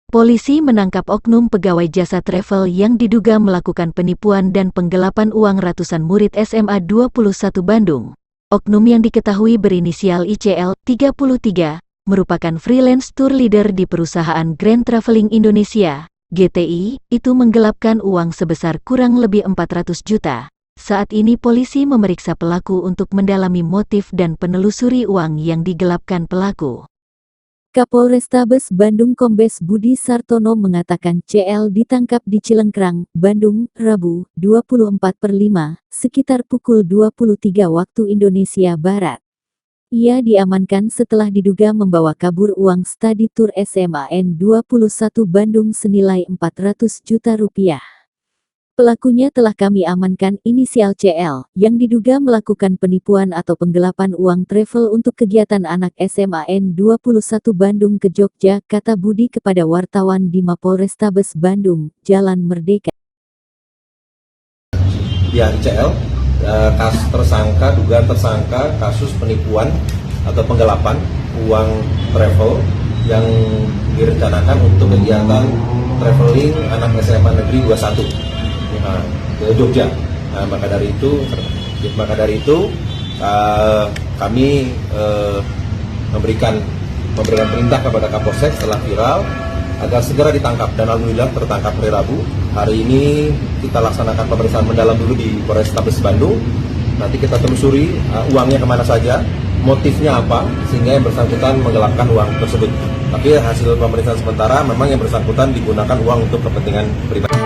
Polisi menangkap oknum pegawai jasa travel yang diduga melakukan penipuan dan penggelapan uang ratusan murid SMA 21 Bandung. Oknum yang diketahui berinisial ICL, 33, merupakan freelance tour leader di perusahaan Grand Traveling Indonesia, GTI, itu menggelapkan uang sebesar kurang lebih 400 juta. Saat ini polisi memeriksa pelaku untuk mendalami motif dan penelusuri uang yang digelapkan pelaku. Kapolrestabes Bandung Kombes Budi Sartono mengatakan CL ditangkap di Cilengkrang, Bandung, Rabu, 24/5, sekitar pukul 23 waktu Indonesia Barat. Ia diamankan setelah diduga membawa kabur uang studi tur SMA N21 Bandung senilai 400 juta rupiah. Pelakunya telah kami amankan inisial CL, yang diduga melakukan penipuan atau penggelapan uang travel untuk kegiatan anak SMA N21 Bandung ke Jogja, kata Budi kepada wartawan di Mapolrestabes Bandung, Jalan Merdeka. Ya, CL, dugaan tersangka kasus penipuan atau penggelapan uang travel yang direncanakan untuk kegiatan traveling anak SMA Negeri 21. Ke Jogja. Maka dari itu kami memberikan perintah kepada Kapolsek setelah viral agar segera ditangkap, dan alhamdulillah tertangkap hari Rabu. Hari ini kita laksanakan pemeriksaan mendalam dulu di Polrestabes Bandung. Nanti kita telusuri uangnya kemana saja, motifnya apa, sehingga yang bersangkutan menggelapkan uang tersebut. Tapi hasil pemeriksaan sementara memang yang bersangkutan digunakan uang untuk kepentingan pribadi.